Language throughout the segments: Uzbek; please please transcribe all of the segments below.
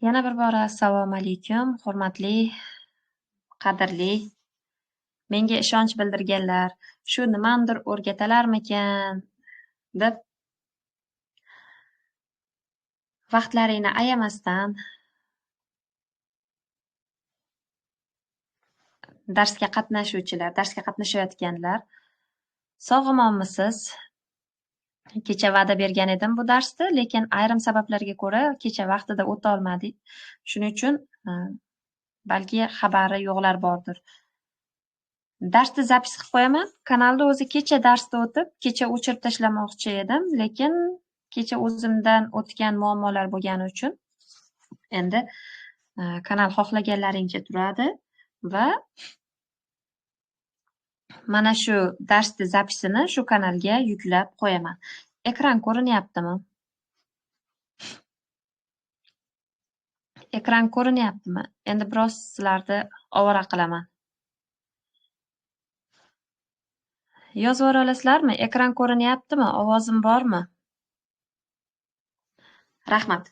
Yana bir bora assalomu alaykum, hurmatli, qadrli, menga ishonch bildirganlar, shu nimanidir o'rgatalarmikan deb vaqtlaringni ayamasdan darsga qatnashayotganlar, sog'-omonmisiz? Kecha va'da bergan edim bu darsni, lekin ayrim sabablarga ko'ra kecha vaqtida o'ta olmadik. Shuning uchun balki xabari yo'qlar bordir. Darsni zapis qilib qo'yaman. Kanalda o'zi kecha darsda o'tib, kecha o'chirib tashlamoqchi edim, lekin kecha o'zimdan o'tgan muammolar bo'lgani uchun endi kanal xohlaganlaringcha turadi va mana shu darsni zapisini shu kanalga yuklab qo'yaman. Ekran ko'rinyaptimi? Ekran ko'rinyaptimi? Endi biroz sizlarni ovora qilaman. Yozib yubora olasizlarmi? Ekran ko'rinyaptimi? Ovozim bormi? Rahmat.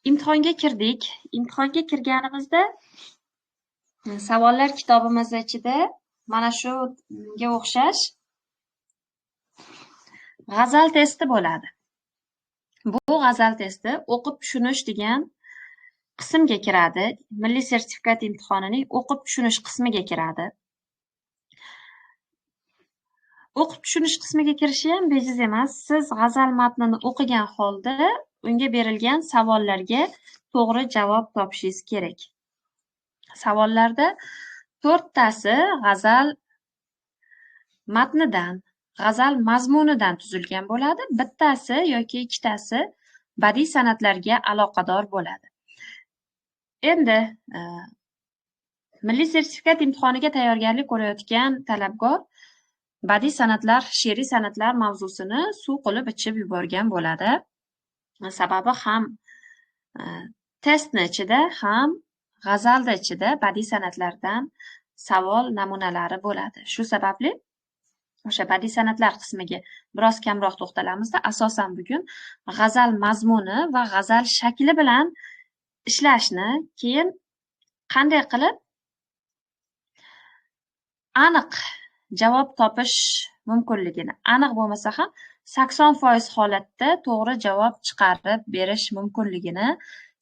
Imtihonga kirdik. Imtihonga kirganimizda savollar kitobimiz ichida mana shunga o'xshash g'azal testi bo'ladi. Bu g'azal testi o'qib tushunish degan qismga kiradi. Milliy sertifikat imtihonining o'qib tushunish qismiga kiradi. O'qib tushunish qismiga kirishi ham bejiz emas. Siz g'azal matnini o'qigan holda unga berilgan savollarga to'g'ri javob topishingiz kerak. Savollarda 4 tasi g'azal matnidan, g'azal mazmunidan tuzilgan bo'ladi. Bittasi yoki ikkitasi badiiy san'atlarga aloqador bo'ladi. Endi milliy sertifikat imtihoniga tayyorgarlik ko'rayotgan talabgor badiiy san'atlar, she'riy san'atlar mavzusini suv qilib ichib yuborgan bo'ladi. Sababi ham testni ichida, ham g'azalda ichida badiiy san'atlardan savol namunalari bo'ladi. Shu sababli o'sha badiiy san'atlar qismiga biroz kamroq to'xtalamizda, asosan bugun g'azal mazmuni va g'azal shakli bilan ishlashni, keyin qanday qilib aniq javob topish mumkinligini, aniq bo'lmasa ham 80% holatda to'g'ri javob chiqarib berish mumkinligini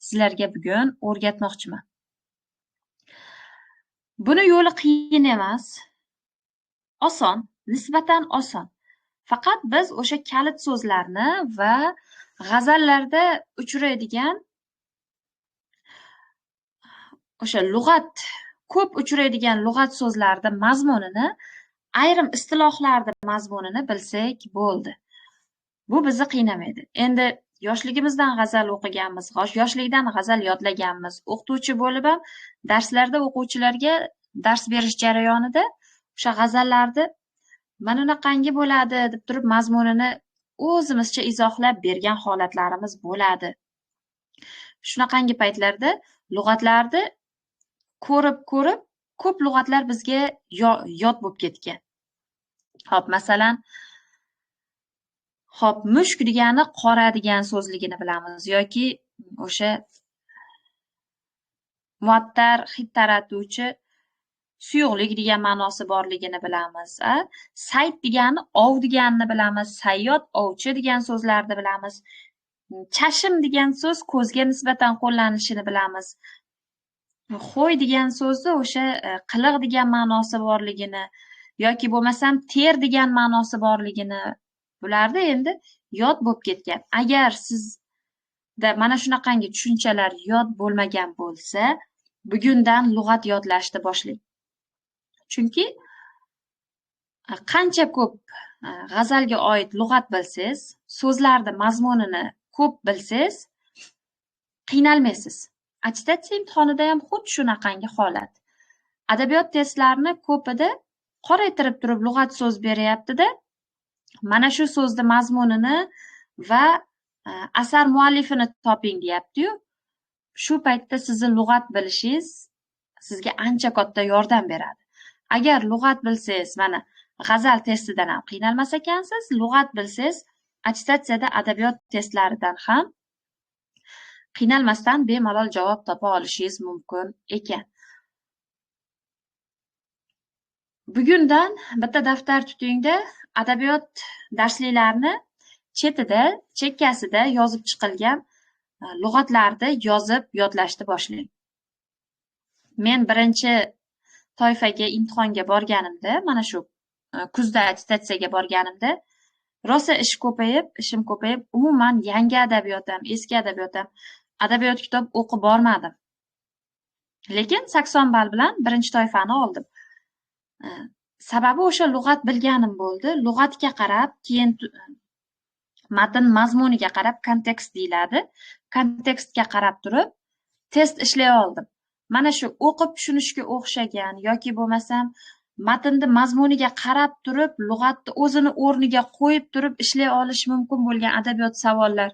sizlarga bugun o'rgatmoqchiman. Buni yo'li qiyin emas, oson, nisbatan oson. Faqat biz o'sha kalit so'zlarni va g'azallarda uchraydigan o'sha ko'p uchraydigan lug'at so'zlarni mazmunini, ayrim istilohlarni mazmunini bilsak bo'ldi. Bu bizni qiynamaydi. Endi yoshligimizdan g'azal o'qiganmiz, yoshlikdan g'azal yodlaganmiz. O'qituvchi bo'lib ham darslarda o'quvchilarga dars berish jarayonida o'sha g'azallarni mana unaqangi bo'ladi deb turib mazmunini o'zimizcha izohlab bergan holatlarimiz bo'ladi. Shunaqangi paytlarda lug'atlarni ko'rib ko'p lug'atlar bizga yod bo'lib ketgan. Masalan, mushk degani qora degan so'zligini bilamiz yoki o'sha muattar, hid taratuvchi suyuqlik degan ma'nosi borligini bilamiz. Sayd degani ov deganini bilamiz, sayyod ovchi degan so'zlarni bilamiz. Chashim degan so'z ko'zga nisbatan qo'llanishini bilamiz. Xo'y degan so'zni o'sha qiliq degan ma'nosi borligini yoki bo'lmasam ter degan ma'nosi borligini bularda endi yod bo'lib ketgan. Agar sizda mana shunaqangi tushunchalar yod bo'lmagan bo'lsa, bugundan lug'at yodlashni boshlang. Chunki qancha ko'p g'azalga oid lug'at bilsangiz, so'zlarning mazmunini ko'p bilsangiz, qiynalmaysiz. Attestatsiya imtihonida ham xuddi shunaqangi holat. Adabiyot testlarini ko'pida qoraytirib turib lug'at so'z beryapti-da, mana shu so'zni mazmunini va asar muallifini toping deyapti-yu. Shu paytda sizni lug'at bilishingiz sizga ancha katta yordam beradi. Agar lug'at bilsangiz, mana g'azal testidan ham qiynalmas ekansiz, lug'at bilsangiz, attestatsiyada adabiyot testlaridan ham qiynalmasdan bemalol javob topa olishingiz mumkin ekan. Bugundan bitta daftar tutingda adabiyot darsliklarini chetida, chekkasida yozib chiqilgan lug'atlarni yozib yodlashni boshlang. Men birinchi toifaga imtihonga borganimda, mana shu kuzda attestatsiyaga borganimda, rosa ishim ko'payib, umuman yangi adabiyot ham, eski adabiyot ham, adabiyot kitob o'qib bormadim. Lekin 80 ball bilan birinchi toifani oldim. Sababi o'sha lug'at bilganim bo'ldi. Lug'atga qarab, keyin matn mazmuniga qarab kontekst deyiladi. Kontekstga qarab turib test ishlay oldim. Mana shu o'qib tushunishga o'xshagan yoki bo'lmasam matnni mazmuniga qarab turib, lug'atni o'zini o'rniga qo'yib turib ishlay olish mumkin bo'lgan adabiyot savollar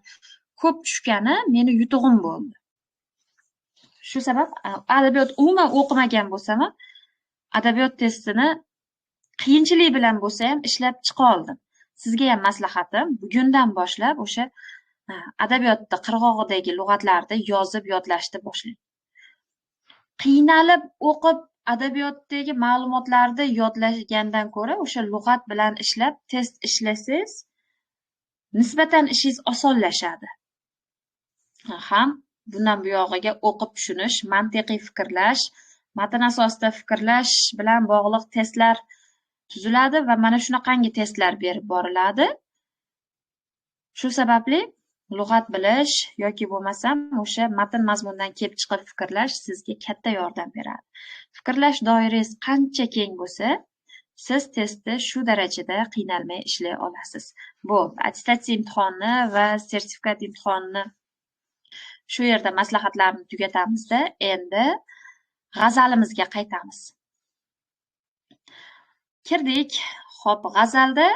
ko'p tushgani meni yutug'im bo'ldi. Shu sabab adabiyot umuman o'qimagan bo'lsam ham adabiyot testini qiyinchilik bilan bo'lsa ham ishlab chiqa oldim. Sizga ham maslahatim, bugundan boshlab o'sha adabiyotda qirg'og'idagi lug'atlarni yozib yodlashni boshlang. Qiynalib o'qib adabiyotdagi ma'lumotlarni yodlagandan ko'ra o'sha lug'at bilan ishlab test ishlasangiz nisbatan ishingiz osonlashadi. Ham bundan buyog'iga o'qib tushunish, mantiqiy fikrlash, matn asosida fikrlash bilan bog'liq testlar tuziladi va mana shunaqangi testlar berib boriladi. Shu sababli lug'at bilish yoki bo'lmasam o'sha matn mazmunidan kelib chiqib fikrlash sizga katta yordam beradi. Fikrlash doirangiz qancha keng bo'lsa, siz testda shu darajada qiynalmay ishlay olasiz. Bu attestatsiya imtihoni va sertifikat imtihonini shu yerda maslahatlarni tugatamizda, endi g'azalimizga qaytamiz. Kirdik. Xo'p, g'azalda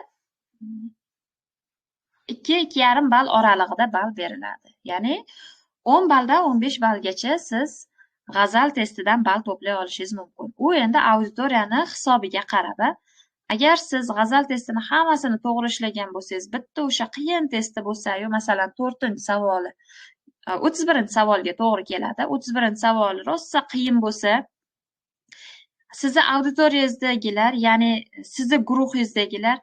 2-2,5 ball oralig'ida ball beriladi. Ya'ni 10 balldan 15 ballgacha siz g'azal testidan ball to'play olishingiz mumkin. U endi auditoriyani hisobiga qarab, agar siz g'azal testini hammasini to'g'ri ishlagan bo'lsangiz, bitta o'sha qiyin testi bo'lsa-yu, masalan, 4-savoli 31-savolga to'g'ri keladi. 31-savol rosa qiyin bo'lsa, sizni auditoriyangizdagilar, ya'ni sizni guruhingizdagilar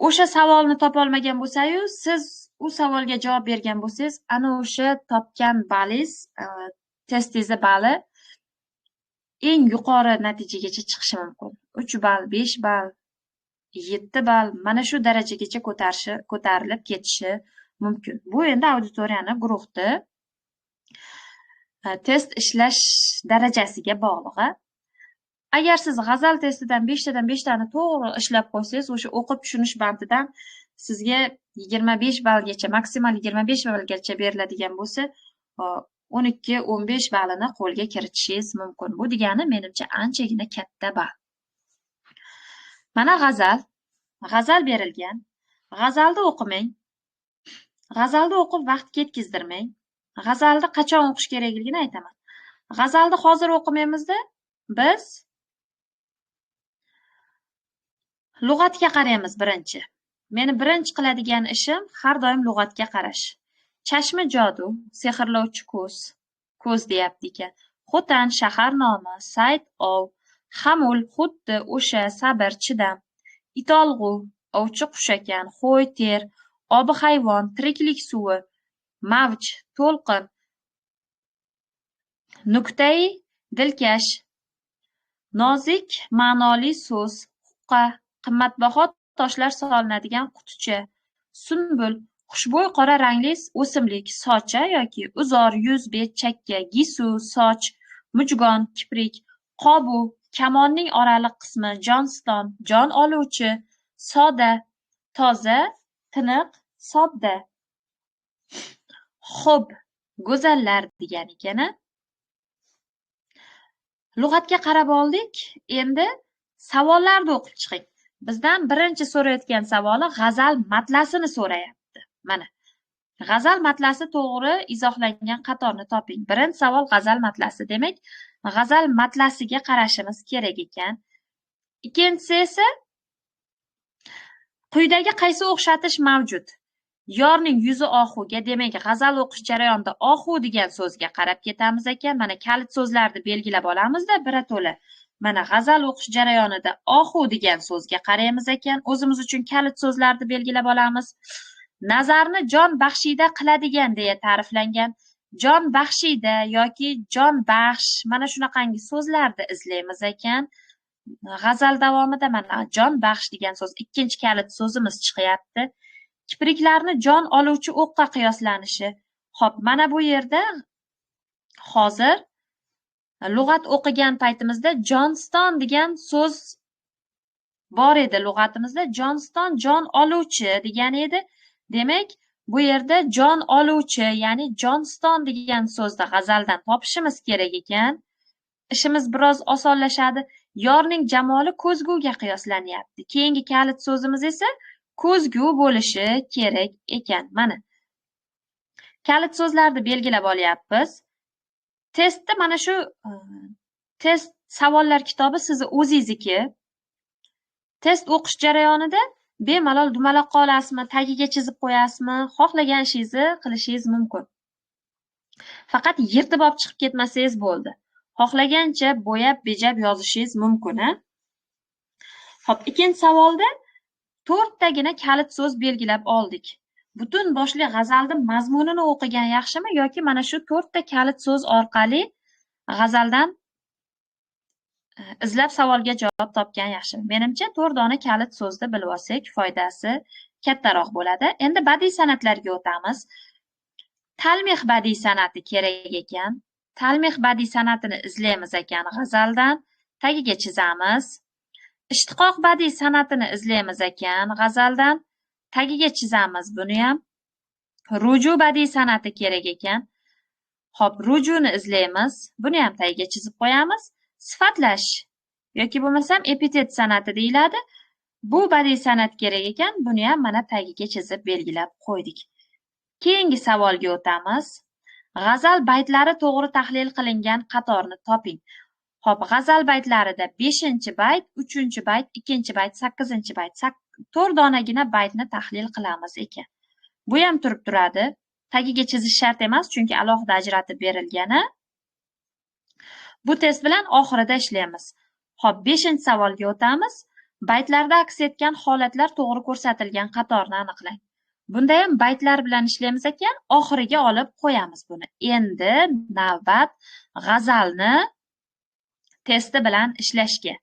o'sha savolni topa olmagan bo'lsa-yu, siz u savolga javob bergan bo'lsangiz, ana o'sha topgan ballingiz, testingiz bali eng yuqori natijagacha chiqishi mumkin. 3 ball, 5 ball, 7 ball, mana shu darajagacha ko'tarilib ketishi mumkin. Bu endi auditoriyani guruhda test ishlash darajasiga bog'liq. Agar siz g'azal testidan 5 tadan 5 tani to'g'ri ishlab qo'ysangiz, o'sha o'qib tushunish bandidan sizga 25 ballgacha, maksimal 25 ballgacha beriladigan bo'lsa, 12-15 ballini qo'lga kiritishingiz mumkin. Bu degani menimcha anchagina katta ball. Mana g'azal berilgan. G'azalni o'qimang. G'azalni o'qib vaqt ketkizdirmang. G'azalni qachon o'qish kerakligini aytaman. G'azalni hozir o'qimaymizda, biz lug'atga qaraymiz birinchi. Meni birinchi qiladigan ishim har doim lug'atga qarash. Chashma jodu, sehrlovchi ko'z deyapti ekan. Xo'tan, shahar nomi, sayt, ov, hamul, xuddi o'sha, sabr, chidam, itolg'u, ovchi qushakan, xo'y, ter, obi hayvon, tiriklik suvi, mavj, to'lqin, nuqtai dilkash, nozik ma'noli so'z, huqqa, qimmatbaho toshlar solinadigan quticha, sunbul, xushbo'y qora rangli o'simlik, socha yoki uzor, yuz, bet, chakka, gisu, soch, mujgon, kiprik, qobu, kamonning oraliq qismi, jonston, jon oluvchi, soda, toza, tiniq, sodda. Xo'p, go'zallar degan ekan. Lug'atga qarab oldik. Endi savollarni o'qib chiqing. Bizdan birinchi so'rayotgan savoli g'azal matlasini so'rayapti. Mana. G'azal matlasi to'g'ri izohlangan qatorni toping. Birinchi savol g'azal matlasi. Demak, g'azal matlasiga qarashimiz kerak ekan. Ikkinchisi esa quyidagi qaysi o'xshatish mavjud? yorning yuzi ohuga, demak g'azal o'qish jarayonida ohu degan so'zga qarab ketamiz ekan. Mana kalit so'zlarni belgilab olamizda birato'la. Mana g'azal o'qish jarayonida ohu degan so'zga qaraymiz ekan. O'zimiz uchun kalit so'zlarni belgilab olamiz. Nazarni jon baxshida qiladigan deya ta'riflangan. Jon baxshida yoki jon baxsh mana shunaqangi so'zlarni izlaymiz ekan. G'azal davomida mana jon baxsh degan so'z ikkinchi kalit so'zimiz chiqyapti. Kipriklarni jon oluvchi o'qqa qiyoslanishi. Xo'p, mana bu yerda hozir lug'at o'qigan paytimizda Johnston degan so'z bor edi lug'atimizda. Johnston jon oluvchi degan edi. Demak, bu yerda jon oluvchi, ya'ni Johnston degan so'zni g'azaldan topishimiz kerak ekan. Ishimiz biroz osonlashadi. Yorning jamoli ko'zguga qiyoslanyapti. Keyingi kalit so'zimiz esa ko'zgu bo'lishi kerak ekan. Mana kalit so'zlarni belgilab olyapmiz. Testda mana shu test savollar kitobi sizni o'zingizniki. Test o'qish jarayonida bemalol dumaloqqa olasizmi, tagiga chizib qo'yasizmi, xohlagan ishingizni qilishingiz mumkin. Faqat yirtib olib chiqib ketmasangiz bo'ldi. Xohlagancha bo'yab, bejab yozishingiz mumkin. Xo'p, ikkinchi savolda 4 tagina kalit so'z belgilab oldik. Butun boshli g'azalni mazmunini o'qigan yaxshimi yoki mana shu 4 ta kalit so'z orqali g'azaldan izlab savolga javob topgan yaxshimi? Menimcha 4 dona kalit so'zni bilib olsak foydasi kattaroq bo'ladi. Endi badiiy san'atlarga o'tamiz. Talmih badiiy san'ati kerak ekan. Talmih badiiy san'atini izlaymiz ekan g'azaldan, tagiga chizamiz. Ishtiqoq badiiy san'atini izlaymiz ekan g'azaldan, tagiga chizamiz buni ham. Ruju badiiy san'ati kerak ekan. Xo'p, rujuni izlaymiz. Buni ham tagiga chizib qo'yamiz. Sifatlash yoki bo'lmasam epitet san'ati deyiladi. Bu badiiy san'at kerak ekan. Buni ham mana tagiga chizib belgilab qo'ydik. Keyingi savolga o'tamiz. G'azal baytlari to'g'ri tahlil qilingan qatorni toping. Xo'p, g'azal baytlarida 5-bayt, 3-bayt, 2-bayt, 8-bayt, 4 donagina baytni tahlil qilamiz ekan. Bu ham turib turadi. Tagiga chizish shart emas, chunki alohida ajratib berilgani. Bu test bilan oxirida ishlaymiz. Xo'p, 5-savolga o'tamiz. Baytlarda aks etgan holatlar to'g'ri ko'rsatilgan qatorni aniqlang. Bunda ham baytlar bilan ishlaymiz ekan, oxiriga olib qo'yamiz buni. Endi navbat g'azalni testi bilan ishlashga.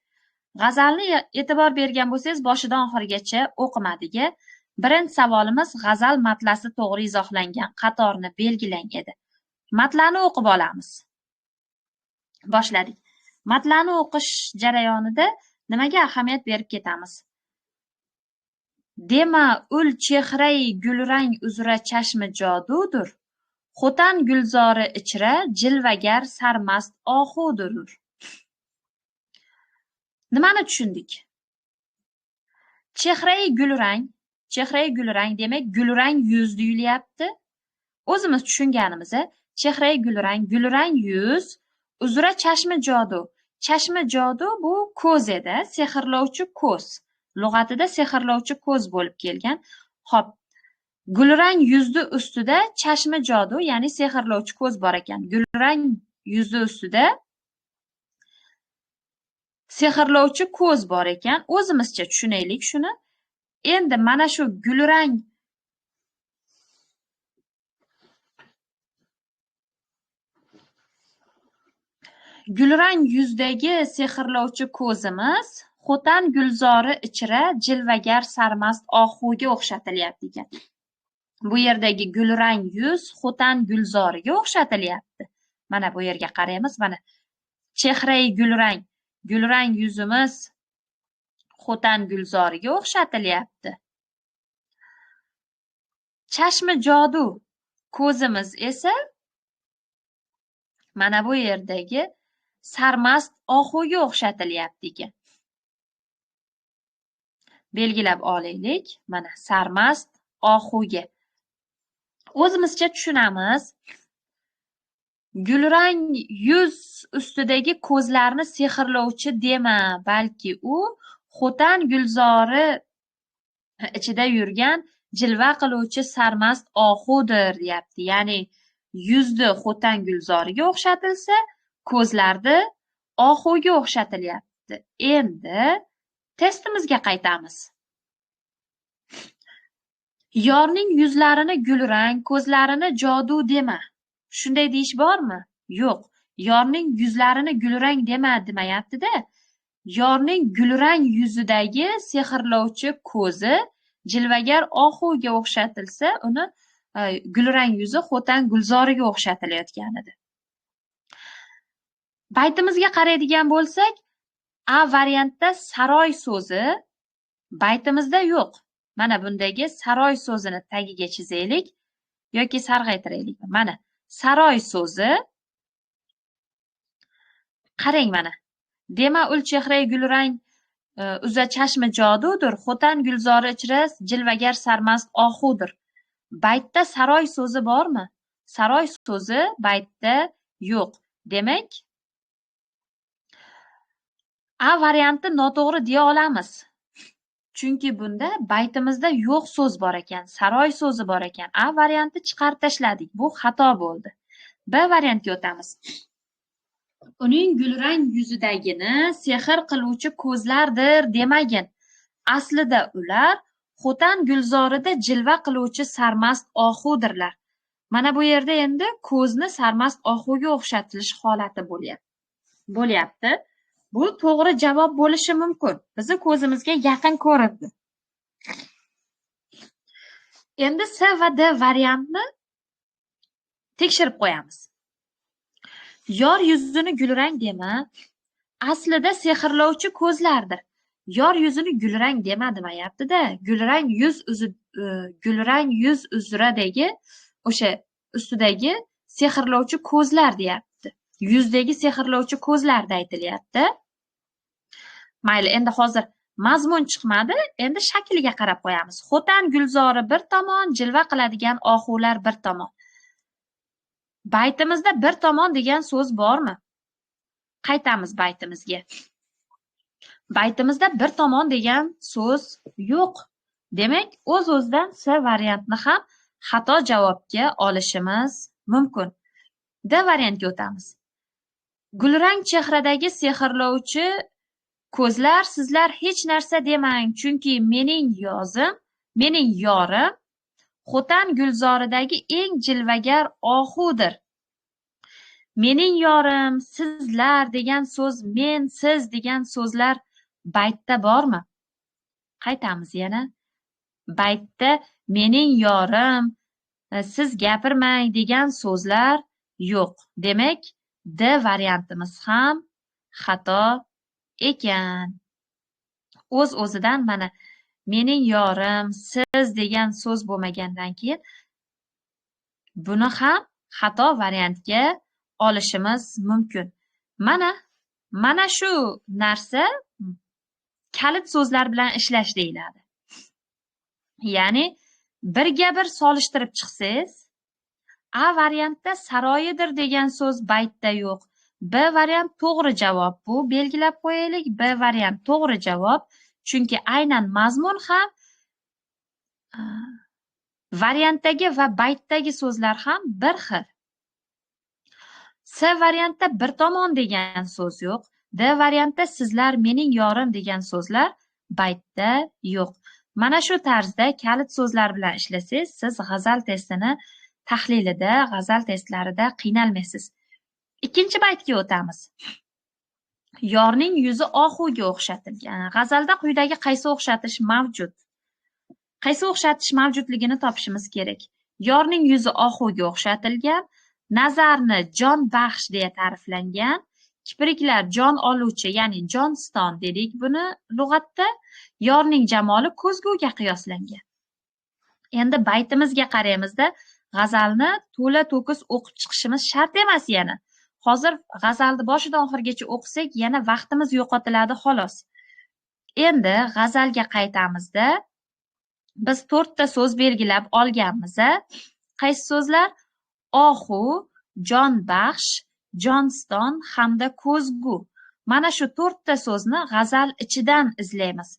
G'azalni e'tibor bergan bo'lsangiz, boshidan oxirigacha o'qimadiga. Birinchi savolimiz g'azal matlasi to'g'ri izohlangan qatorni belgilang edi. Matlarni o'qib olamiz. Boshladik. Matlarni o'qish jarayonida nimaga ahamiyat berib ketamiz? Dema ul chehrai gulrang uzra chashmi jodudur. Xo'tan gulzori ichra jilvagar sarmast ohudur. Nimani tushundik? Chehrai gulrang demak gulrang yuz deyilyapti. O'zimiz tushunganimiz, chehrai gulrang yuz, uzra chashmi jodu. Chashmi jodu bu ko'z edi, sehrlovchi ko'z. Lug'atida sehrlovchi ko'z bo'lib kelgan. Xo'p, gulrang yuzni ustida chashmi jodu, ya'ni sehrlovchi ko'z bor ekan. Gulrang yuzi ustida sehrlovchi ko'z bor ekan. O'zimizcha tushunaylik shuni. Endi mana shu gulrang yuzdagi sehrlovchi ko'zimiz xo'tan gulzori ichra jilvagar sarmast ohuga o'xshatilyapti ekan. Bu yerdagi gulrang yuz xo'tan gulzoriga o'xshatilyapti. Mana bu yerga qaraymiz. Mana chehrai gulrang yuzimiz xo'tan gulzoriga o'xshatilyapti. Chashmi jodu ko'zimiz esa mana bu yerdagi sarmast ohuga o'xshatilyapti ekan. Belgilab olaylik. Mana sarmast ohuga. O'zimizcha tushunamiz. Gulrang yuz ustidagi ko'zlarni sehrlovchi dema, balki u xo'tan gulzori ichida yurgan jilva qiluvchi sarmast ohudir deyapti. Ya'ni yuzni xo'tan gulzoriga o'xshatilsa, ko'zlarni ohuga o'xshatilyapti. Endi testimizga qaytamiz. Yorning yuzlarini gulrang, ko'zlarini jodu dema. Shunday deyish bormi? Yo'q. Yorning yuzlarini gulrang dema demayapti-da. Yorning gulrang yuzidagi sehrlovchi ko'zi jilvagar ohuga o'xshatilsa, uni gulrang yuzi xo'tan gulzoriga o'xshatilayotgan edi. Baytimizga qaraydigan bo'lsak, A variantda saroy so'zi baytimizda yo'q. Mana bundagi saroy so'zini tagiga chizaylik yoki sarg'aytiraylik. Mana saroy so'zi. Qarang mana. Dema ul chehrai gulrang uza chashmi jodudir, xo'tan gulzori ichra jilvagar sarmast ohudir. Baytda saroy so'zi bormi? Saroy so'zi baytda yo'q. Demak, A varianti noto'g'ri deya olamiz. Chunki bunda baytimizda yo'q so'z bor ekan, saroy so'zi bor ekan. A varianti chiqarib tashladik. Bu xato bo'ldi. B variantga o'tamiz. Uning gulrang yuzidagini sehr qiluvchi ko'zlardir demagin. Aslida ular xo'tan gulzorida jilva qiluvchi sarmast ohudirlar. Mana bu yerda endi ko'zni sarmast ohuga o'xshatilish holati bo'lyapti. Bu to'g'ri javob bo'lishi mumkin. Bizni ko'zimizga yaqin ko'rindi. Endi C va D variantni tekshirib qo'yamiz. Yor yuzini gulrang dema, aslida sehrlovchi ko'zlardir. Yor yuzini gulrang dema demayapti-da. Gulrang yuz uzradagi o'sha ustidagi sehrlovchi ko'zlar deyapti. Yuzdagi sehrlovchi ko'zlarda aytilyapti. Mayli, endi hozir mazmun chiqmadi, endi shakliga qarab qo'yamiz. Xo'tan gulzori bir tomon, jilva qiladigan ohular bir tomon. Baytimizda bir tomon degan so'z bormi? Qaytamiz baytimizga. Baytimizda bir tomon degan so'z yo'q. Demak, o'z-o'zidan C variantni ham xato javobga olishimiz mumkin. D variantga o'tamiz. Gulrang chehradagi sehrlovchi ko'zlar sizlar hech narsa demang, chunki mening yorim xo'tan gulzoridagi eng jilvagar ohudir. Mening yorim, sizlar degan so'z, men, siz degan so'zlar baytda bormi? Qaytamiz yana. Baytda mening yorim, siz gapirmang degan so'zlar yo'q. Demak, D variantimiz ham xato ekan. O'z-o'zidan mana mening yorim, siz degan so'z bo'lmagandan keyin buni ham xato variantga olishimiz mumkin. Mana shu narsa kalit so'zlar bilan ishlash deyiladi. Ya'ni birga bir solishtirib chiqsangiz, A variantda saroyidir degan so'z baytda yo'q. B variant to'g'ri javob. Bu belgilab qo'yaylik. B variant to'g'ri javob. Chunki aynan mazmun ham variantdagi va baytdagi so'zlar ham bir xil. C variantda bir tomon degan so'z yo'q. D variantda sizlar mening yorim degan so'zlar baytda yo'q. Mana shu tarzda kalit so'zlar bilan ishlasangiz, siz g'azal testini tahlilida, g'azal testlarida qiynalmaysiz. Ikkinchi baytga o'tamiz. Yorning yuzi ohuga o'xshatilgan. G'azalda quyidagi qaysi o'xshatish mavjud? Qaysi o'xshatish mavjudligini topishimiz kerak. Yorning yuzi ohuga o'xshatilgan, nazarni jon baxsh deya ta'riflangan, kipriklar jon oluvchi, ya'ni Johnston dedik buni lug'atda, yorning jamoli ko'zguga qiyoslangan. Endi baytimizga qaraymizda, g'azalni to'la to'kis o'qib chiqishimiz shart emas yana. Hozir g'azalni boshidan oxirigacha o'qisak, yana vaqtimiz yo'qotiladi xolos. Endi g'azalga qaytamizda biz 4 ta so'z belgilab olganmiz. Qaysi so'zlar? Ohu, jonbaxsh, Johnston hamda ko'zgu. Mana shu 4 ta so'zni g'azal ichidan izlaymiz.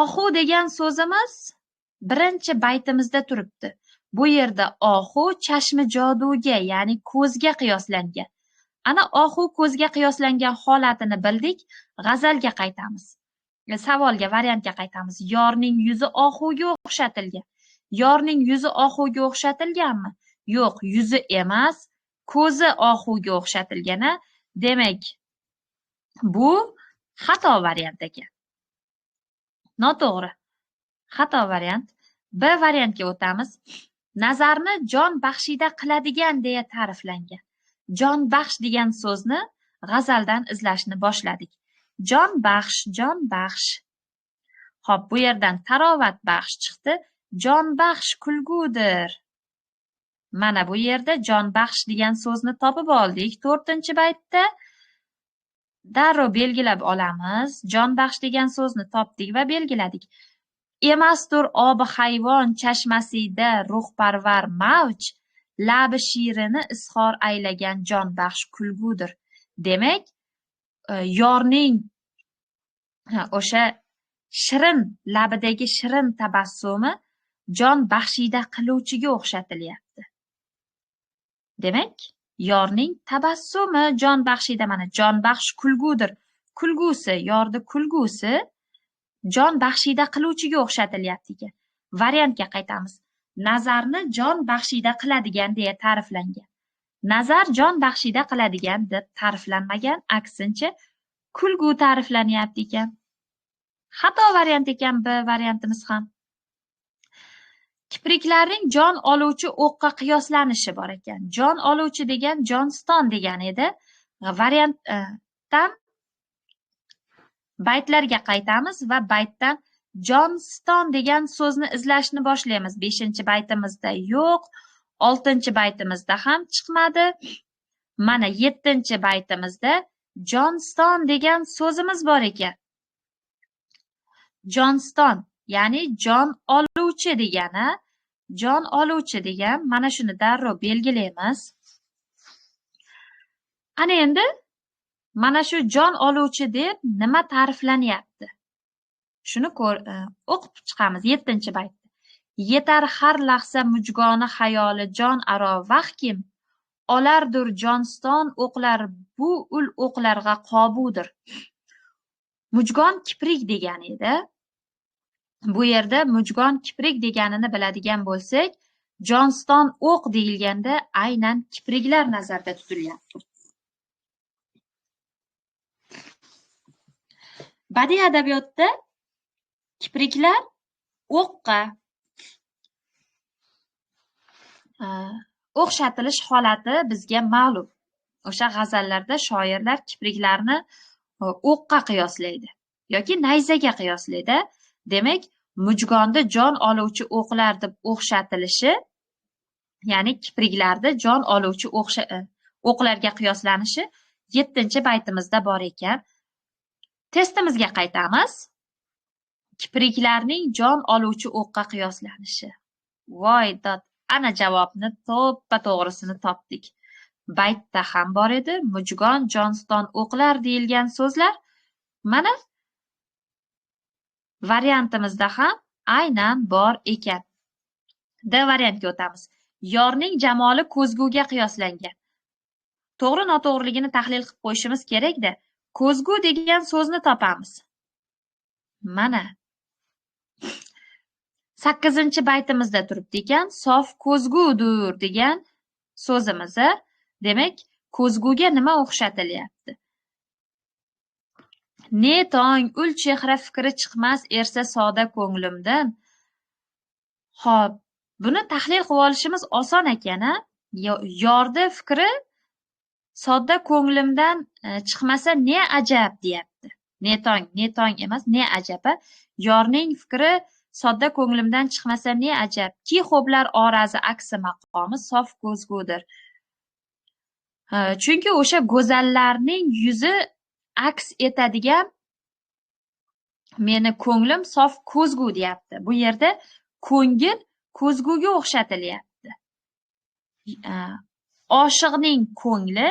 Ohu degan so'zimiz birinchi baytimizda turibdi. Bu yerda ohu chashmi joduga, ya'ni ko'zga qiyoslangan. Ana ohu ko'zga qiyoslangan holatini bildik. G'azalga qaytamiz. Savolga, variantga qaytamiz. Yorning yuzi ohuga o'xshatilgan. Yorning yuzi ohuga o'xshatilganmi? Yo'q, yuzi emas, ko'zi ohuga o'xshatilgan. Demak, bu xato variant ekan. Noto'g'ri. Xato variant. B variantga o'tamiz. Nazarni jon baxshida qiladigan deya ta'riflangan. Jon baxsh degan so'zni g'azaldan izlashni boshladik. Jon baxsh, jon baxsh. Xo'p, bu yerdan tarovat baxsh chiqdi. Jon baxsh kulgudir. Mana bu yerda jon baxsh degan so'zni topib oldik. 4-baytda darrov belgilab olamiz. Jon baxsh degan so'zni topdik va belgiladik. Emasdur obi hayvon chashmasida ruhparvar mavj, labi shirini izhor aylagan jon baxsh kulgudir. Demak, yorning o'sha shirin labidagi shirin tabassumi jon baxshida qiluvchiga o'xshatilyapti. Demak, yorning tabassumi jon baxshida, mana jon baxsh kulgudir. Kulgusi, yorni kulgusi jon baxshida qiluvchiga o'xshatilyapti ekan. Variantga qaytamiz. Nazarni jon baxshida qiladigan deya ta'riflangan. Nazar jon baxshida qiladigan deb ta'riflanmagan, aksincha kulgu ta'riflanyapti ekan. Xato variant ekan B variantimiz ham. Kipriklarning jon oluvchi o'qqa qiyoslanishi bor ekan. Jon oluvchi degan Johnston degan edi. Variantdan baytlarga qaytamiz va baytdan Johnston degan so'zni izlashni boshlaymiz. 5-baytimizda yo'q, 6-baytimizda ham chiqmadi. Mana 7-baytimizda Johnston degan so'zimiz bor ekan. Johnston, ya'ni jon oluvchi degani, jon oluvchi degan, mana shuni darrov belgilaymiz. Ana endi mana shu jon oluvchi deb nima ta'riflanyapti? Shuni o'qib chiqamiz 7-baytda. Yetar har lahza mujgoni xayoli jon aro vahkim, olardur Johnston o'qlar bu ul o'qlarga qobudir. Mujgon kiprik degan edi. Bu yerda mujgon kiprik deganini biladigan bo'lsak, Johnston o'q deyilganda aynan kipriklar nazarda tutilyapti. Badiiy adabiyotda kipriklar o'qqa o'xshatilish holati bizga ma'lum. O'sha g'azallarda shoirlar kipriklarni o'qqa qiyoslaydi yoki nayzaga qiyoslaydi. Demak, mujgonda jon oluvchi o'qlar deb o'xshatilishi, ya'ni kipriklarda jon oluvchi o'qlarga qiyoslanishi 7-baytimizda bor ekan. Testimizga qaytamiz. Kipriklarning jon oluvchi o'qqa qiyoslanishi. Voy dod, ana javobni to'g'risini topdik. Baytda ham bor edi, mujgon, Johnston o'qlar deyilgan so'zlar. Mana variantimizda ham aynan bor ekan. D variantga o'tamiz. Yorning jamoli ko'zguga qiyoslangan. To'g'ri noto'g'riligini tahlil qilib qo'yishimiz kerak-da. Ko'zgu degan so'zni topamiz. Mana 8-baytimizda turibdi ekan, sof ko'zgudir degan so'zimiz. Demak, ko'zguga nima o'xshatilyapti? Ne tong ul chehra fikri chiqmas ersa soda ko'nglimdan. Xo'p, buni tahlil qilib olishimiz oson ekan-a? Yordi fikri sodda ko'nglimdan chiqmasa ne ajab deyapti. Ne tong emas, ne ajab. Yorning fikri sodda ko'nglimdan chiqmasa ne ajab. Ki xo'blar orazi aksi maqomi sof ko'zgudir. Chunki o'sha go'zallarning yuzi aks etadigan meni ko'nglim sof ko'zgu deyapti. Bu yerda ko'ngil ko'zguga o'xshatilyapti. Oshiqning ko'ngli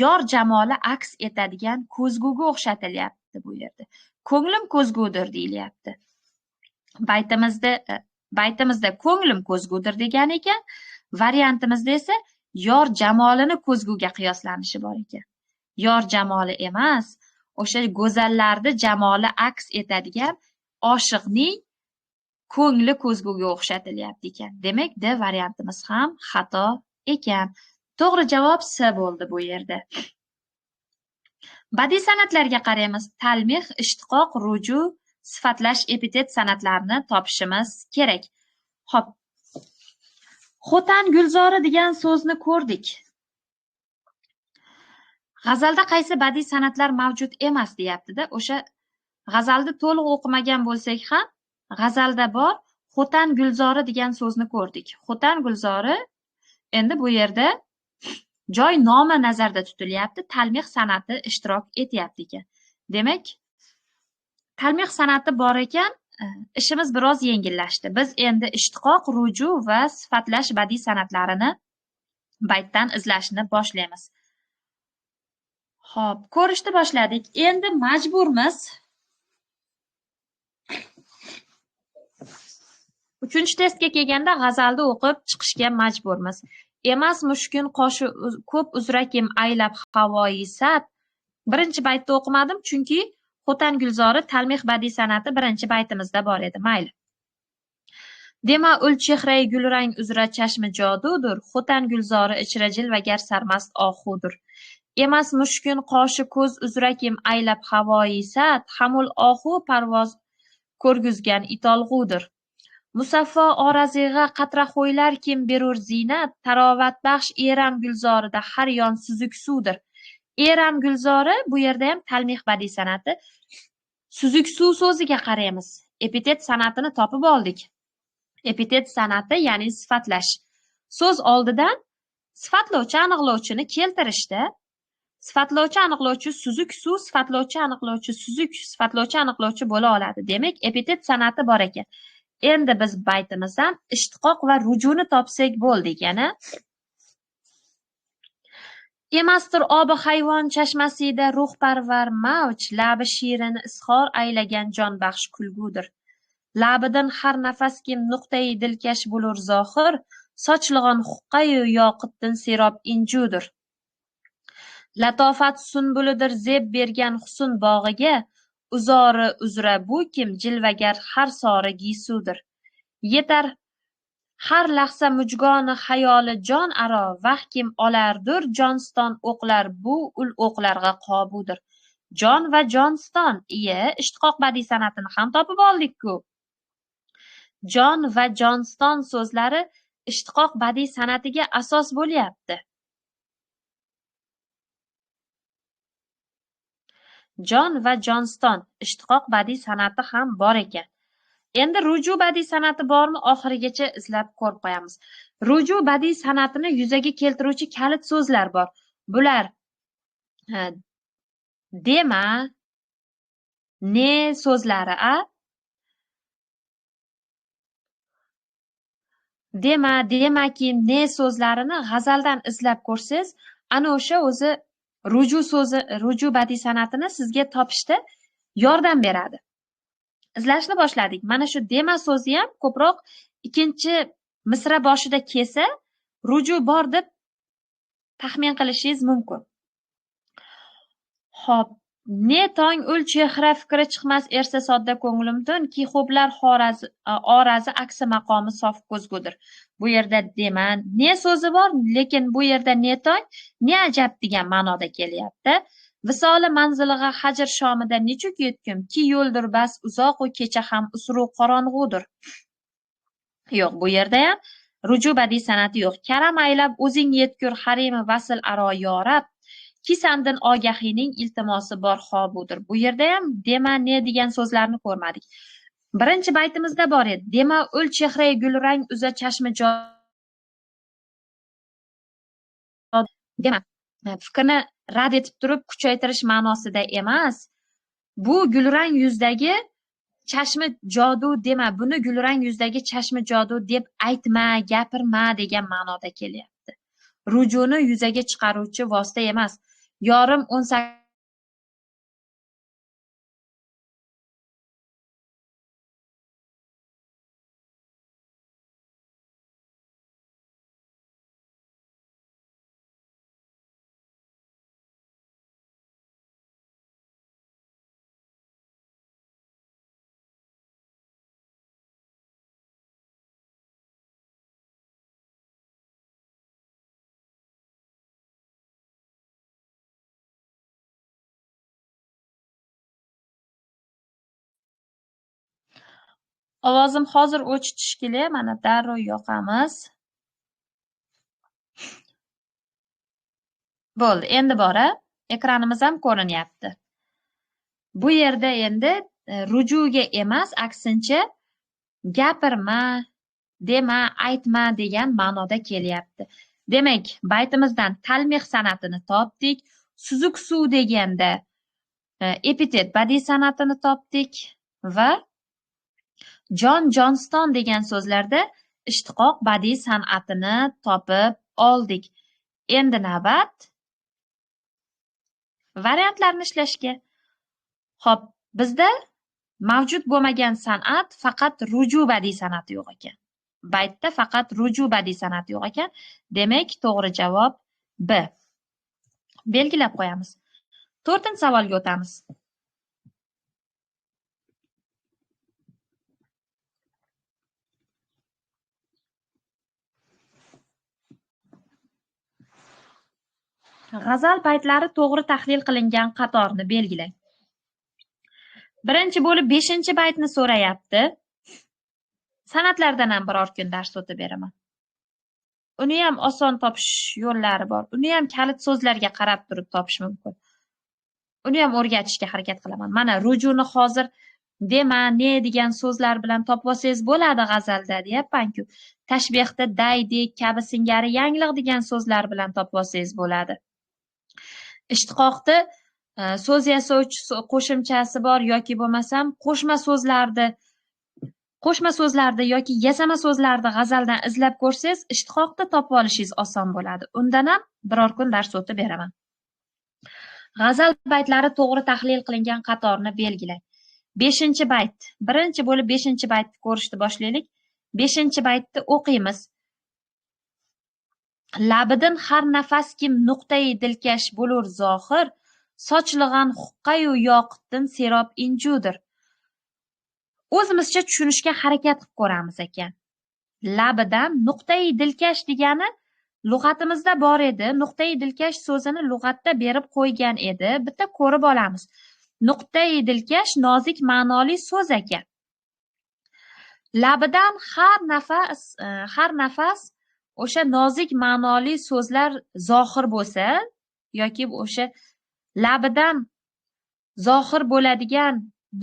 yor jamoli aks etadigan ko'zguga o'xshatilyapti bu yerda. Ko'nglim ko'zgudir deyilyapti. Baytimizda Baytimizda ko'nglim ko'zgudir degan ekan. Variantimizda esa yor jamolini ko'zguga qiyoslanishi bor ekan. Yor jamoli emas, o'sha go'zallarni jamoli aks etadigan oshiqning ko'ngli ko'zguga o'xshatilyapti ekan. Demak, D variantimiz ham xato ekan. To'g'ri javob S bo'ldi bu yerda. Badiiy san'atlarga qaraymiz. Talmih, ishtiqoq, ruju, sifatlash, epitet san'atlarini topishimiz kerak. Xo'p. Xo'tan gulzori degan so'zni ko'rdik. G'azalda qaysi badiiy san'atlar mavjud emas deyapti-da. O'sha g'azalni to'liq o'qimagan bo'lsak ham, g'azalda bor xo'tan gulzori degan so'zni ko'rdik. Xo'tan gulzori endi bu yerda joy nomi nazarda tutilyapti, talmih san'ati ishtirok etyapti ekan. Demak, talmih san'ati bor ekan, ishimiz biroz yengillashdi. Biz endi ishtiqoq, ruju va sifatlash badiiy san'atlarini baytdan izlashni boshlaymiz. Xo'p, ko'rishni boshladik. Endi majburmiz. 3-testga kelganda g'azalni o'qib chiqishga majburmiz. Emas mushkun qoshi ko'p uzrakim aylab havoyi sad. Birinchi baytda o'qimadim, chunki xo'tan gulzori talmih badiiy san'ati birinchi baytimizda bor edi. Mayli. Dema ul chehrai gulrang uzra chashmi jodudur, xo'tan gulzori ichra jilvagar sarmast ohudur. Emas mushkun qoshi ko'z uzrakim aylab havoyi sad, hamul ohu parvoz ko'rgizgan itolg'udir. Musaffo orazig'a qatra xo'ylar kim berur zinat, tarovat baxsh eram gulzorida har yon suzuk suvdir. Eram gulzori bu yerda ham talmih badiiy san'ati. Suzuk suv so'ziga qaraymiz. Epitet san'atini topib oldik. Epitet san'ati ya'ni sifatlash. So'z oldidan sifatlovchi aniqlovchini keltirishda sifatlovchi aniqlovchi suzuk suv, sifatlovchi aniqlovchi suzuk, sifatlovchi aniqlovchi bo'la oladi. Demak, epitet san'ati bor ekan. Endi biz baytimizdan ishtiqoq va rujuni topsak bo'ldi yana. Emasdir obi hayvon chashmasida ruhparvar mavj, labi shirin izhor aylagan jonbaxsh kulgudir. Labidan har nafas kim nuqtai dilkash bo'lur zohir, sochlig'on huqqayu yoqutdin serob injudir. Latofat sunbulidir zeb bergan husn bog'iga, uzori uzra bu kim jilvagar har sori giysudir. Yetar har lahza mujgoni xayoli jon aro, vahkim olardur jonston o'qlar bu ul o'qlarga qobudir. Jon va jonston, ishtiqoq badiiy san'atini ham topib oldik-ku. Jon va jonston so'zlari ishtiqoq badiiy san'atiga asos bo'lyapti. Jon va jonston ishtiqoq badiiy san'ati ham bor ekan. Endi ruju badiiy san'ati bormi, oxirigacha izlab ko'rib qo'yamiz. Ruju badiiy san'atini yuzaga keltiruvchi kalit so'zlar bor. Bular dema, ne so'zlari demaki, ne so'zlarini g'azaldan izlab ko'rsangiz, ana o'sha o'zi ruju so'zi, ruju badiiy san'atini sizga topishda yordam beradi. Izlashni boshladik. Mana shu dema so'zi ham ko'proq ikkinchi misra boshida kelsa, ruju bor deb taxmin qilishingiz mumkin. Xo'p, ne tong ul chehra fikri chiqmas ersa sodda ko'nglimdan ki xo'blar orazi aksi maqomi sof ko'zgudir. Bu yerda dema, ne so'zi bor, lekin bu yerda ne tong, ne ajab degan ma'noda kelyapti. Visoli manziliga hajr shomida nechuk yetkim, ki yo'ldir bas uzoq u kecha ham usru qorong'udir. Yo'q, bu yerda ham ruju badiiy san'ati yo'q. Karam aylab o'zing yetkur harimi vasl aro yorab, ki sandin ogahining iltimosi bor hobudir. Bu yerda ham dema, ne degan so'zlarni ko'rmadik. Birinchi baytimizda bor edi. Dema ul chehrai gulrang uza chashmi dema. Fikrni rad etib turib kuchaytirish ma'nosida emas. Bu gulrang yuzdagi chashmi jodu dema. Buni gulrang yuzdagi chashmi jodu deb aytma, gapirma degan ma'noda kelyapti. Rujuni yuzaga chiqaruvchi vosita emas. Yorim 18 Ovozim hozir o'chitish kerak. Mana darrov yoqamiz. Bo'ldi, endi bora. Ekranimiz ham ko'rinyapti. Bu yerda endi rujuga emas, aksincha gapirma, dema, aytma degan ma'noda kelyapti. Demak, baytimizdan talmih san'atini topdik. Suzuk suv deganda epitet badiiy san'atini topdik va Jon Jonston degan so'zlarda ishtiqoq badiiy san'atini topib oldik. Endi navbat variantlarni ishlashga. Xo'p, bizda mavjud bo'lmagan san'at faqat ruju badiiy san'ati yo'q ekan. Baytda faqat ruju badiiy san'ati yo'q ekan. Demak, to'g'ri javob B. Belgilab qo'yamiz. 4-savolga o'tamiz. G'azal baytlari to'g'ri tahlil qilingan qatorni belgilang. Birinchi bo'lib 5-baytni so'rayapti. San'atlardan ham biror kun dars o'tib beraman. Uni ham oson topish yo'llari bor. Uni ham kalit so'zlarga qarab turib topish mumkin. Uni ham o'rgatishga harakat qilaman. Mana rujuni hozir dema, ne degan so'zlar bilan topib olsangiz bo'ladi g'azalda, deyapman-ku. Tashbehda daydek kabi singari yangliq degan so'zlar bilan topib olsangiz bo'ladi. Ishtiqoqda so'z yasovchi qo'shimchasi bor yoki bo'lmasam qo'shma so'zlarni yoki yasama so'zlarni g'azaldan izlab ko'rsangiz, ishtiqoqda topib olishingiz oson bo'ladi. Undan ham biror kun dars o'tib beraman. G'azal baytlari to'g'ri tahlil qilingan qatorni belgilang. 5-bayt. Birinchi bo'lib 5-baytni ko'rishni boshlaylik. 5-baytni o'qiymiz. Labidan har nafas kim nuqtai dilkash bo'lur zohir, sochlig'an huqqayu yoqutdin serob injudir. O'zimizcha tushunishga harakat qilib ko'ramiz ekan. Labidan nuqtai dilkash degani lug'atimizda bor edi. Nuqtai dilkash so'zini lug'atda berib qo'ygan edi. Bitta ko'rib olamiz. Nuqtai dilkash nozik ma'noli so'z ekan. Labidan har nafas o'sha nozik ma'noli so'zlar zohir bo'lsa yoki o'sha labidan zohir bo'ladigan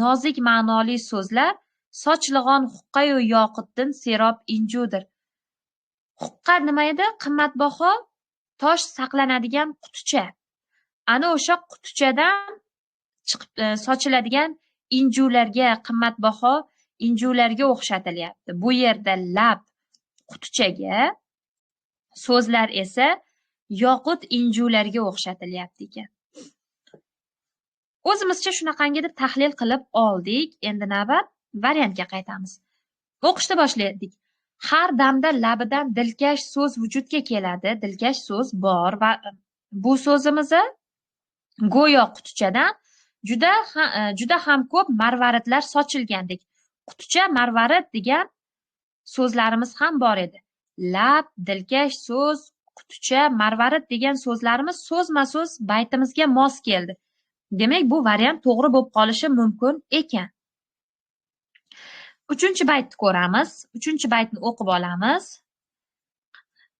nozik ma'noli so'zlar sochlig'on huqqayu yoqutdin serob injudir. Huqqa nima edi? Qimmatbaho tosh saqlanadigan quticha. Ana o'sha qutichadan chiqib sochiladigan injularga, qimmatbaho injularga o'xshatilyapti. Bu yerda lab qutichaga, so'zlar esa yoqut injularga o'xshatilyapti ekan. O'zimizcha shunaqangi deb tahlil qilib oldik. Endi navbat variantga qaytamiz. O'qishni boshladik. Har damda labidan dilkash so'z vujudga keladi. Dilkash so'z bor va bu so'zimizni go'yo qutichadan juda ham ko'p marvaridlar sochilgandek. Quticha, marvarid degan so'zlarimiz ham bor edi. Lab, dilkash so'z, quticha, marvarid degan so'zlarimiz so'zma-so'z baytimizga mos keldi. Demak, bu variant to'g'ri bo'lib qolishi mumkin ekan. 3-baytni ko'ramiz. 3-baytni o'qib olamiz.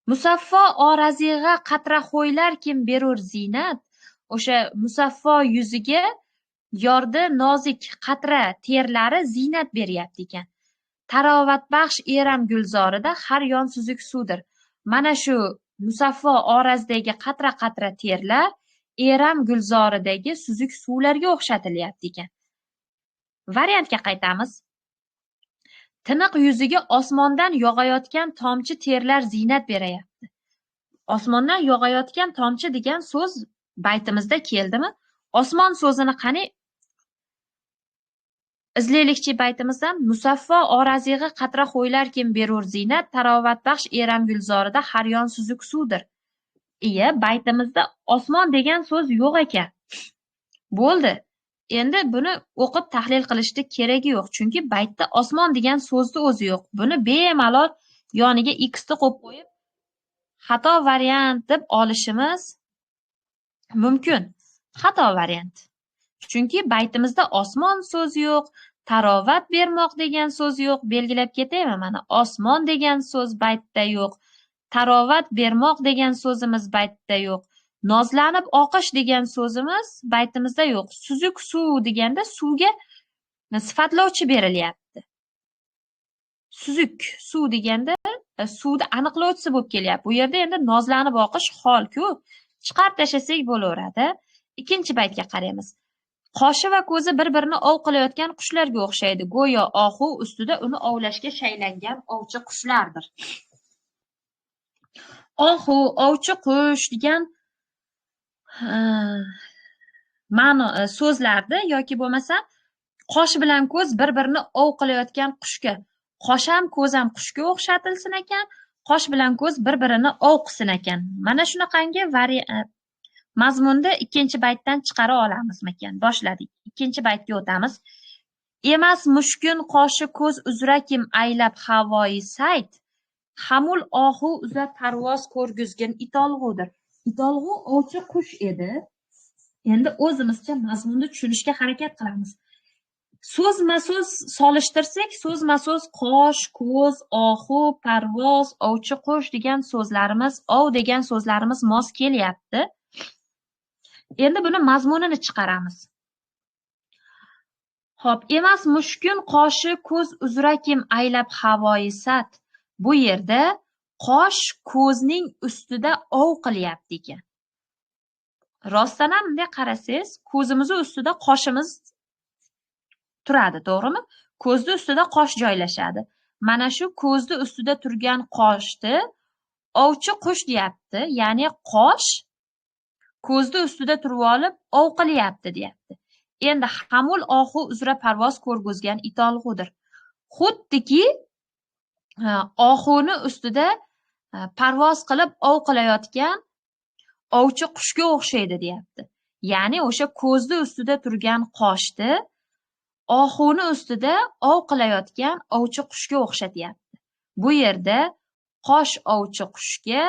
Musaffo orazig'a qatra xo'ylar kim berur zinat. O'sha musaffo yuziga yordi nozik qatra terlari zinat beryapti ekan. Tarovatbaxsh eram gulzorida har yon suzuk suvdir. Mana shu musaffo orazdagi qatra terlar eram gulzoridagi suzuk suvlarga o'xshatilyapti ekan. Variantga qaytamiz. Tiniq yuziga osmondan yog'ayotgan tomchi terlar zinat berayapti. Osmondan yog'ayotgan tomchi degan so'z baytimizda keldimi? Osmon so'zini qani izlaylikchi baytimizdan. Musaffo orazig'a qatra xo'ylar kim berur zinat, tarovatbaxsh eram gulzorida har yon suzuk suvdir. Baytimizda osmon degan so'z yo'q ekan. Bo'ldi. Endi buni o'qib tahlil qilishni keragi yo'q. Chunki baytda osmon degan so'zni o'zi yo'q. Buni bemalol yoniga x ni qo'yib qo'yib xato variant deb olishimiz mumkin. Xato variant. Chunki baytimizda osmon so'zi yo'q, Tarovat bermoq degan so'z yo'q. Belgilab ketaymi? Mana osmon degan so'z baytda yo'q. Tarovat bermoq degan so'zimiz baytda yo'q. Nozlanib oqish degan so'zimiz baytimizda yo'q. Suzuk suv deganda suvga sifatlovchi berilyapti. Suzuk suv deganda suvni aniqlovchisi bo'lib kelyapti. Bu yerda endi nozlanib oqish hol-ku. Chiqarib tashlasak bo'laveradi. Ikkinchi baytga qaraymiz. Qoshi va ko'zi bir-birini ov qilayotgan qushlarga o'xshaydi. Go'yo ohu ustida uni ovlashga shaylangan ovchi qushlardir. Ohu, ovchi qush degan ma'no so'zlarda yoki bo'lmasa qosh bilan ko'z bir-birini ov qilayotgan qushga, qosh ham ko'z ham qushga o'xshatilsin ekan, qosh bilan ko'z bir-birini ov qilsin ekan. Mana shunaqangi mazmunda ikkinchi baytdan chiqara olamizmikan? Boshladik. Ikkinchi baytga o'tamiz. Emas mushkun qoshi ko'z uzra kim aylab havoyi sayt, hamul ohu uzra parvoz ko'rgizgin itolg'udir. Itolg'u ovchi qush edi. Endi o'zimizcha mazmunni tushunishga harakat qilamiz. So'zma-so'z solishtirsak, so'zma-so'z qosh, ko'z, ohu, parvoz, ovchi qush degan so'zlarimiz, ov degan so'zlarimiz mos kelyapti. Endi buni mazmunini chiqaramiz. Xo'p, emas mushkun qoshi ko'z uzra kim aylab havoyi sat. Bu yerda qosh ko'zning ustida ov qilyapti ekan. Rostdan ham bunday qarasangiz, ko'zimiz ustida qoshimiz turadi, to'g'rimi? Ko'zni ustida qosh joylashadi. Mana shu ko'zni ustida turgan qoshni ovchi qush deyapti, ya'ni qosh ko'zni ustida turib olib ov qilyapti deyapti. Endi hamul ohu uzra parvoz ko'rgizgan itolg'udir. Xuddiki ohuni ustida parvoz qilib ov qilayotgan ovchi qushga o'xshaydi deyapti. Ya'ni o'sha ko'zni ustida turgan qoshni ohuni ustida ov qilayotgan ovchi qushga o'xshatyapti. Bu yerda qosh ovchi qushga,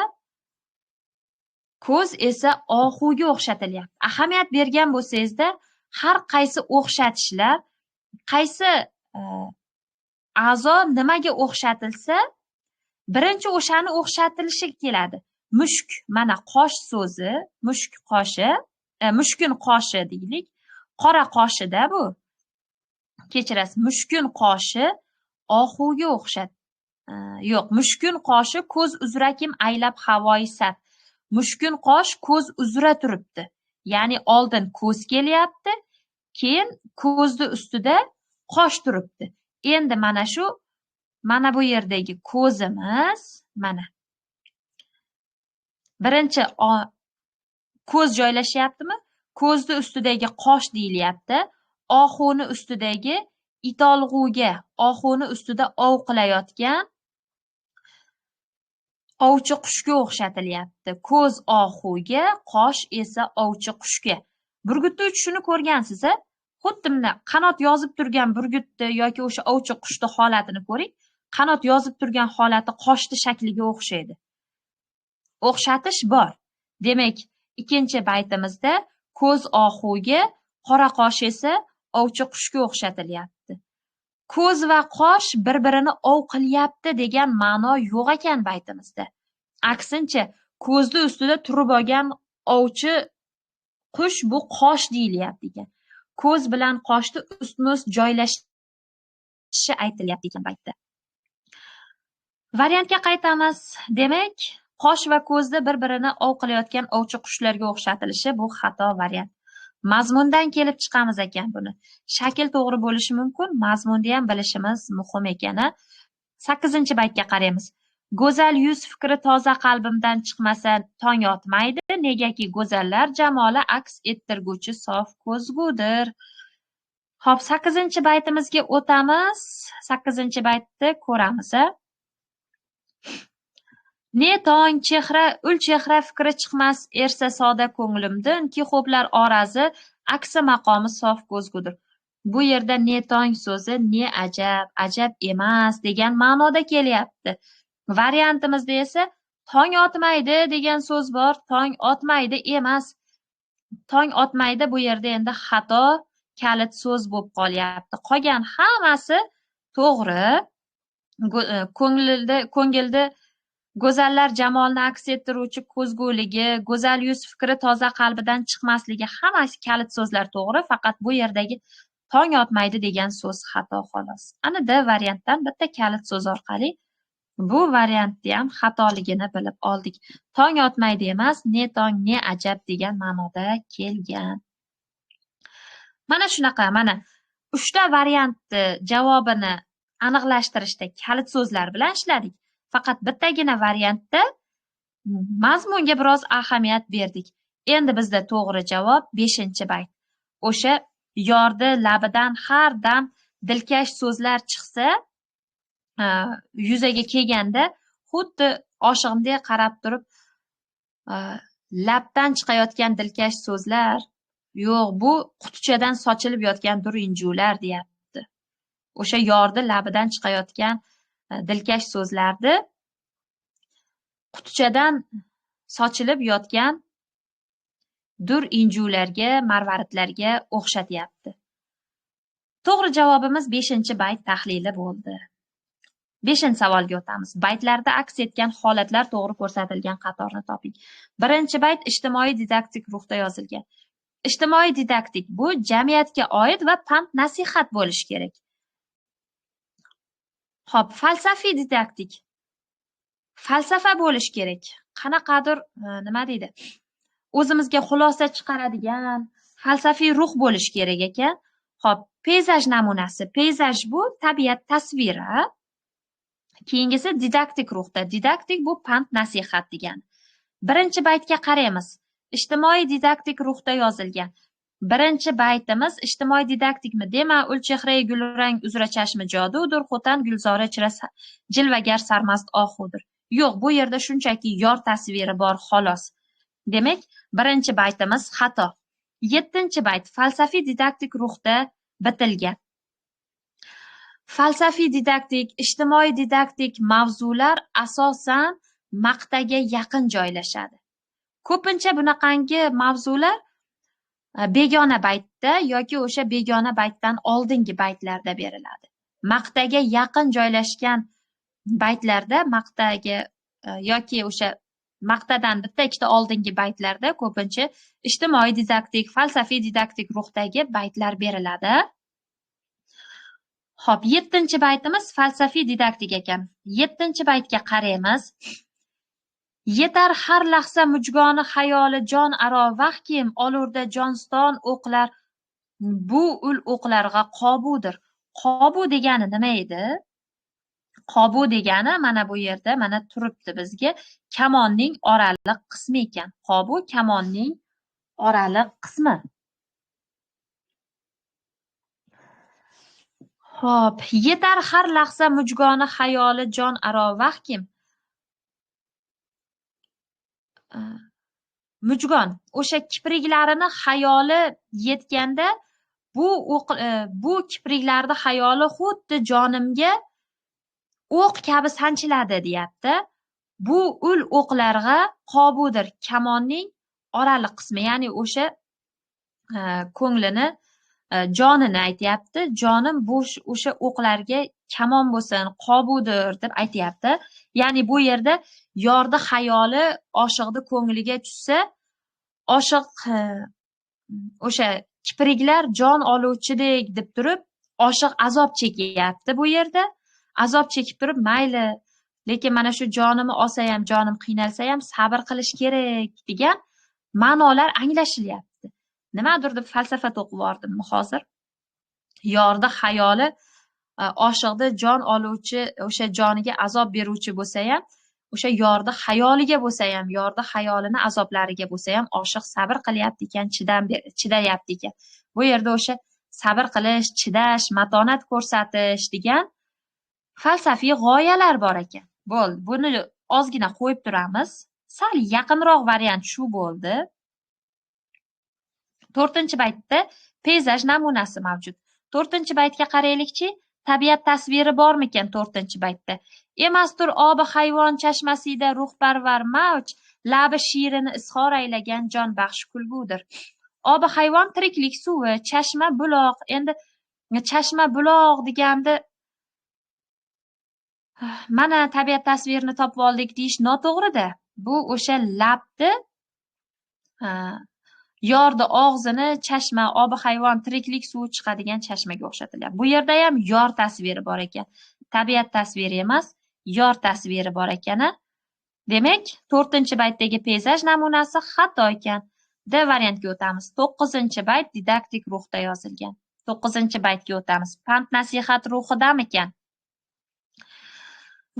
ko'z esa ohuga o'xshatilyapti. Ahamiyat bergan bo'lsangizda, har qaysi o'xshatishlar, qaysi a'zo nimaga o'xshatilsa, birinchi o'shani o'xshatilishi keladi. Mushk, mana qosh so'zi, mushk qoshi, mushkun qoshi deylik. Qora qoshida bu. Kechirasiz, mushkun qoshi ohuga o'xshat. Yo'q, mushkun qoshi ko'z uzra kim aylab havoyi sat. Mushkun qosh ko'z uzra turibdi. Ya'ni oldin ko'z kelyapti, keyin ko'zni ustida qosh turibdi. Endi mana bu yerdagi ko'zimiz, mana birinchi ko'z joylashyaptimi? Ko'zni ustidagi qosh deyilyapti. Ohuni ustidagi itolg'uga, ohuni ustida ov qilayotgan ovchi qushga o'xshatilyapti. Ko'z ohuga, qosh esa ovchi qushga. Burgutni uchishini ko'rgansiz, a? Xuddi bunday qanot yozib turgan burgutni yoki o'sha ovchi qushni holatini ko'ring. Qanot yozib turgan holati qoshni shakliga o'xshaydi. O'xshatish bor. Demak, ikkinchi baytimizda ko'z ohuga, qora qosh esa ovchi qushga o'xshatilyapti. Ko'z va qosh bir-birini ov qilyapti degan ma'no yo'q ekan baytimizda. Aksincha, ko'zni ustida turib olgan ovchi qush bu qosh deyilyapti ekan. Ko'z bilan qoshni ustma-ust joylashishi aytilyapti ekan baytda. Variantga qaytamiz. Demak, qosh va ko'zni bir-birini ov qilayotgan ovchi qushlarga o'xshatilishi bu xato variant. Mazmundan kelib chiqamiz ekan buni. Shakl to'g'ri bo'lishi mumkin, mazmunni ham bilishimiz muhim ekani. 8-baytga qaraymiz. Go'zal yuz fikri toza qalbimdan chiqmasa tong otmaydi, negaki go'zallar jamoli aks ettirguvchi sof ko'zgudir. Xo'p, 8-baytimizga o'tamiz. 8-baytni ko'ramiz. Ne tong chehra, ul chehra fikri chiqmas ersa soda ko'nglimdan, ki xo'plar orazi aksi maqomi sof ko'zgudir. Bu yerda ne tong so'zi ne ajab, ajab emas degan ma'noda kelyapti. Variantimizda esa tong otmaydi degan so'z bor, tong otmaydi emas. Tong otmaydi bu yerda endi xato kalit so'z bo'lib qolyapti. Qolgan hammasi to'g'ri. Ko'ngilda go'zallar jamolni aks ettiruvchi ko'zguligi, go'zal yuz fikri toza qalbidan chiqmasligi, hammasi kalit so'zlar to'g'ri, faqat bu yerdagi tong otmaydi degan so'z xato xolos. Ana D variantdan bitta kalit so'z orqali bu variantni ham xatoligini bilib oldik. Tong otmaydi emas, ne tong, ne ajab degan ma'noda kelgan. Mana shunaqa, mana 3 ta variantni javobini aniqlashtirishda kalit so'zlar bilan ishladik. Faqat bittagina variantda mazmunga biroz ahamiyat berdik. Endi bizda to'g'ri javob 5-bayt. O'sha yordi labidan har dam dilkash so'zlar chiqsa, yuzaga kelganda xuddi oshiqimdek qarab turib, labdan chiqayotgan dilkash so'zlar, yo'q, bu qutichadan sochilib yotgan dur injular deyapti. O'sha yordi labidan chiqayotgan dilkash so'zlarni qutichadan sochilib yotgan dur injularga, marvaridlarga o'xshatyapti. To'g'ri javobimiz 5-bayt tahlili bo'ldi. 5-savolga o'tamiz. Baytlarda aks etgan holatlar to'g'ri ko'rsatilgan qatorni toping. 1-bayt ijtimoiy didaktik ruhda yozilgan. Ijtimoiy didaktik bu jamiyatga oid va pand nasihat bo'lishi kerak. Xo'p, falsafiy didaktik. Falsafa bo'lishi kerak. Qanaqadir nima deydi? O'zimizga xulosa chiqaradigan falsafiy ruh bo'lishi kerak ekan. Xo'p, peyzaj namunasi. Peyzaj bu tabiat tasviri. Keyingisi didaktik ruhda. Didaktik bu pand nasihat degani. 1-baytga qaraymiz. Ijtimoiy didaktik ruhda yozilgan. 1-baytimiz ijtimoiy didaktikmi? Dema ul chehrai gulrang uzra chashmi jodudir, xo'tan gulzora chira jilvagar sarmast ohudir. Yo'q, bu yerda shunchaki yor tasviri bor xolos. Demak, 1-baytimiz xato. 7-bayt falsafiy didaktik ruhda bitilgan. Falsafiy didaktik, ijtimoiy didaktik mavzular asosan maqtaga yaqin joylashadi. Ko'pincha bunaqangi mavzular begona baytda yoki o'sha begona baytdan oldingi baytlarda beriladi. Maqtaga yaqin joylashgan baytlarda maqtaga yoki o'sha maqtadan bitta-ikkita oldingi baytlarda ko'pincha ijtimoiy didaktik, falsafiy didaktik ruhdagi baytlar beriladi. Xo'p, 7-baytimiz falsafiy didaktik ekan. 7-baytga qaraymiz. Yetar har lahza mujgoni xayoli jon aro vahkim olurda jonston o'qlar bu ul o'qlarga qobudir. Qobu degani nima edi? Qobu degani mana bu yerda mana turibdi bizga kamonning oraliq qismi ekan. Qobu kamonning oraliq qismi. Xo'p, yetar har lahza mujgoni xayoli jon aro vahkim. Mujgon o'sha kipriklarini xayoli yetganda bu kipriklarni xayoli xuddi jonimga o'q kabi sanchiladi deyapti. Bu ul o'qlarga qobudir, kamonning oraliq qismi, ya'ni o'sha ko'nglini, jonini aytyapti. Jonim bu o'sha o'qlarga kamon bo'lsin, qobudir deb aytyapti. Ya'ni bu yerda yordi xayoli oshiqni ko'ngliga tushsa, oshiq o'sha kipriklar jon oluvchidek deb turib, oshiq azob chekyapti bu yerda. Azob chekib turib, mayli, lekin mana shu jonimni olsa ham, jonim qiynalsa ham sabr qilish kerak degan ma'nolar anglashilyapti. Nimadir deb falsafa to'qib yordimmi hozir? Yordi xayoli oshiqni jon oluvchi, o'sha joniga azob beruvchi bo'lsa ham, o'sha yordi xayoliga bo'lsa ham, yordi xayolini azoblariga bo'lsa ham oshiq sabr qilyapti ekan, chidayapti ekan. Bu yerda o'sha sabr qilish, chidash, matonat ko'rsatish degan falsafiy g'oyalar bor ekan. Bo'ldi, buni ozgina qo'yib turamiz. Sal yaqinroq variant shu bo'ldi. 4-baytda peyzaj namunasi mavjud. 4-baytga qaraylikchi, tabiat tasviri bormikan 4-baytda? Emasdir obi hayvon chashmasida ruhparvar mavj, labi shirini izhor aylagan jon baxsh kulgudir. Obi hayvon tiriklik suvi, chashma, buloq. Endi chashma, buloq deganda mana tabiat tasvirini topib oldik deyish noto'g'ri-da. Bu o'sha labni yordi og'zini chashma, obi hayvon tiriklik suvi chiqadigan chashmaga o'xshatilyapti. Bu yerda ham yor tasviri bor ekan. Tabiat tasviri emas, yor tasviri bor ekan. Demak, 4-baytdagi peyzaj namunasi xato ekan. D variantga o'tamiz. 9-bayt didaktik ruhda yozilgan. 9-baytga o'tamiz. Pand nasihat ruhidamikan?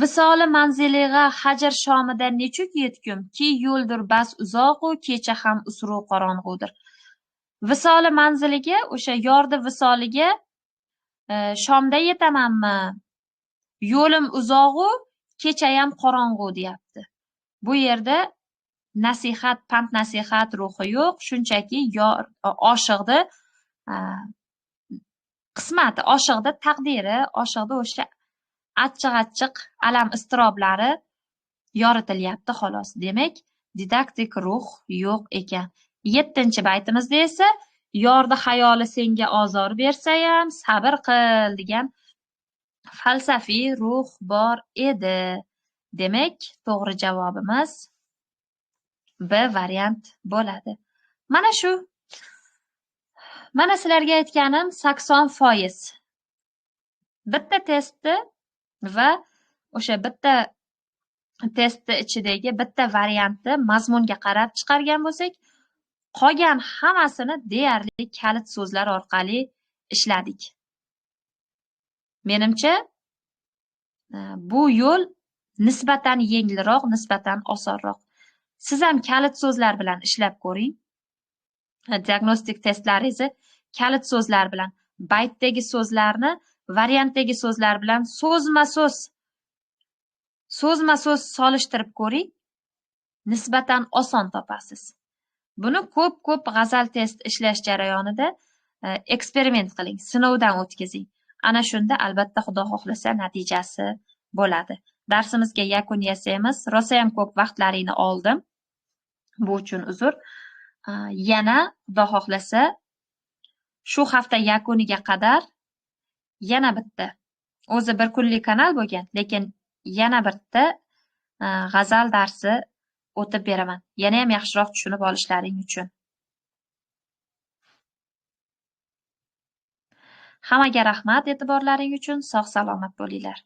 Visoli manzilig'a hajr shomida nechuk yetgum, ki yo'ldir bas uzoqu, kecha ham usru qorong'udir. Visoli manziliga, o'sha yordi visoliga shomda yetamanmi? Yo'lim uzog'u, kechayam qorong'u deyapti. Bu yerda nasihat, pand nasihat ruhi yo'q, shunchaki oshiqdi qismati, oshiqdi taqdiri, oshiqdi o'sha achchiq-achchiq alam iztiroblari yoritilyapti xolos. Demak, didaktik ruh yo'q ekan. 7-baytimizda esa yordi xayoli senga ozor bersayam sabr qil degan falsafiy ruh bor edi. Demak, to'g'ri javobimiz B variant bo'ladi. Mana shu. Mana sizlarga aytganim 80%. Bitta testni va o'sha bitta testni ichidagi bitta variantni mazmunga qarab chiqargan bo'lsak, qolgan hammasini deyarli kalit so'zlar orqali ishladik. Menimcha, bu yo'l nisbatan yengilroq, nisbatan osonroq. Siz ham kalit so'zlar bilan ishlab ko'ring. Diagnostik testlaringizni kalit so'zlar bilan, baytdagi so'zlarni variantdagi so'zlar bilan so'zma-so'z solishtirib ko'ring. Nisbatan oson topasiz. Buni ko'p g'azal test ishlash jarayonida eksperiment qiling, sinovdan o'tkazing. Ana shunda albatta Xudo xohlasa natijasi bo'ladi. Darsimizga yakun yasaymiz. Rosa ham ko'p vaqtlaringni oldim. Bu uchun uzr. Yana Xudo xohlasa shu hafta yakuniga qadar yana bitta, o'zi bir kunlik kanal bo'lgan, lekin yana bitta g'azal darsi o'tib beraman. Yana ham yaxshiroq tushunib olishlaring uchun. Hammaga rahmat e'tiborlaring uchun. Sog' salomat bo'linglar.